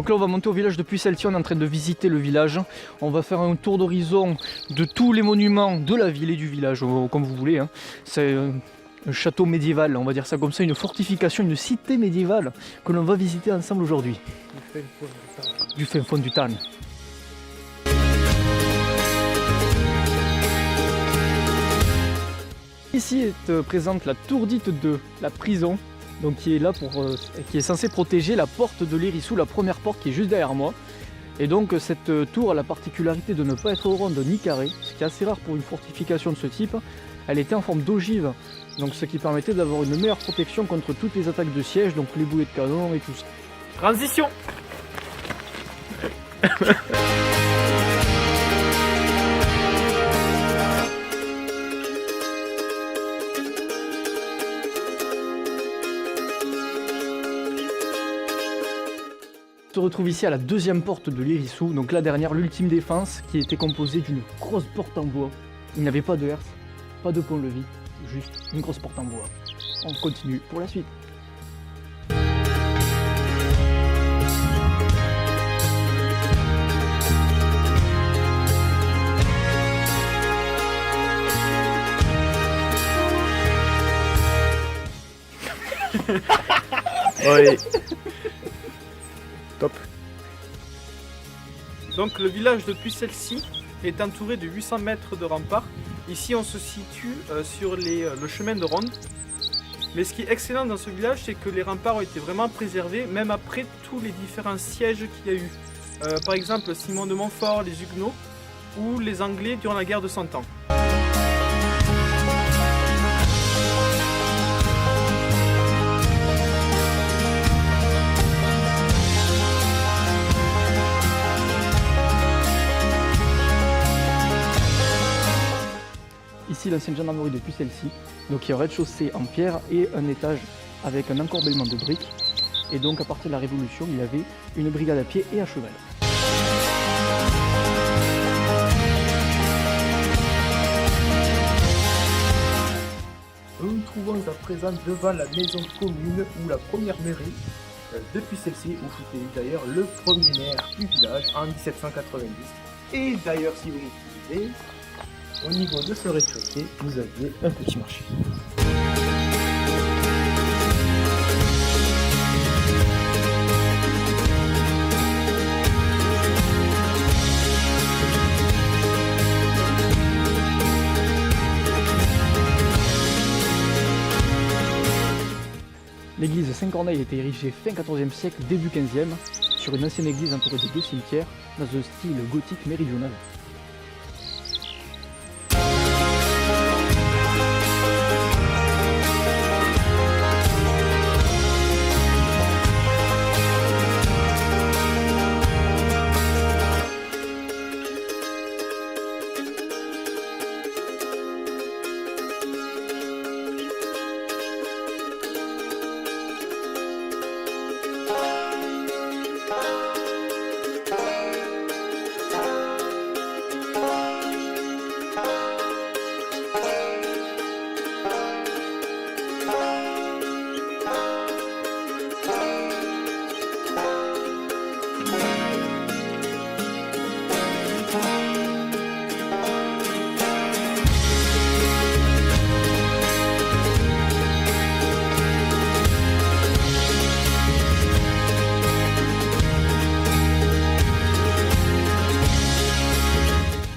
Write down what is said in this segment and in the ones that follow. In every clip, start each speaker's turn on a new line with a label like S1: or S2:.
S1: Donc là on va monter au village de Puy-Celtier, on est en train de visiter le village. On va faire un tour d'horizon de tous les monuments de la ville et du village, comme vous voulez. Hein. C'est un château médiéval, on va dire ça comme ça, une fortification, une cité médiévale que l'on va visiter ensemble aujourd'hui. Du fin fond du Tarn. Ici est présente la tour dite de la prison, donc qui est là qui est censée protéger la porte de l'Hérissou, la première porte qui est juste derrière moi. Et donc cette tour a la particularité de ne pas être ronde ni carrée, ce qui est assez rare pour une fortification de ce type. Elle était en forme d'ogive, donc ce qui permettait d'avoir une meilleure protection contre toutes les attaques de siège, donc les boulets de canon et tout ça.
S2: Transition.
S1: On se retrouve ici à la deuxième porte de l'Hérissou, donc la dernière, l'ultime défense, qui était composée d'une grosse porte en bois. Il n'y avait pas de herse, pas de pont-levis, juste une grosse porte en bois. On continue pour la suite.
S2: Oui. Top. Donc le village de Puy-Celtier est entouré de 800 mètres de remparts. Ici on se situe sur le chemin de ronde. Mais ce qui est excellent dans ce village, c'est que les remparts ont été vraiment préservés, même après tous les différents sièges qu'il y a eu. Par exemple Simon de Montfort, les Huguenots ou les Anglais durant la guerre de 100 ans.
S1: Ici l'ancienne gendarmerie de Puy-Celtier, donc il y a un rez-de-chaussée en pierre et un étage avec un encorbellement de briques. Et donc à partir de la Révolution, il y avait une brigade à pied et à cheval.
S3: Nous nous trouvons à présent devant la maison commune ou la première mairie de Puy-Celtier, où fut d'ailleurs le premier maire du village en 1790. Et d'ailleurs, si vous nous suivez, au niveau de ce rez-de-chaussée, vous aviez un petit marché.
S1: L'église Saint-Corneille a été érigée fin 14e siècle, début 15e, sur une ancienne église entourée de deux cimetières, dans un style gothique méridional.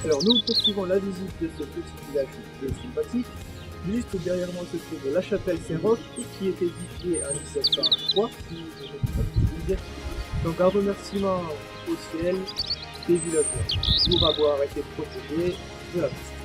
S3: Alors nous poursuivons la visite de ce petit village sympathique. Juste derrière moi se trouve la chapelle Saint-Roch qui était édifiée en 1703. Donc un remerciement au ciel des villageois pour avoir été protégés de la peste.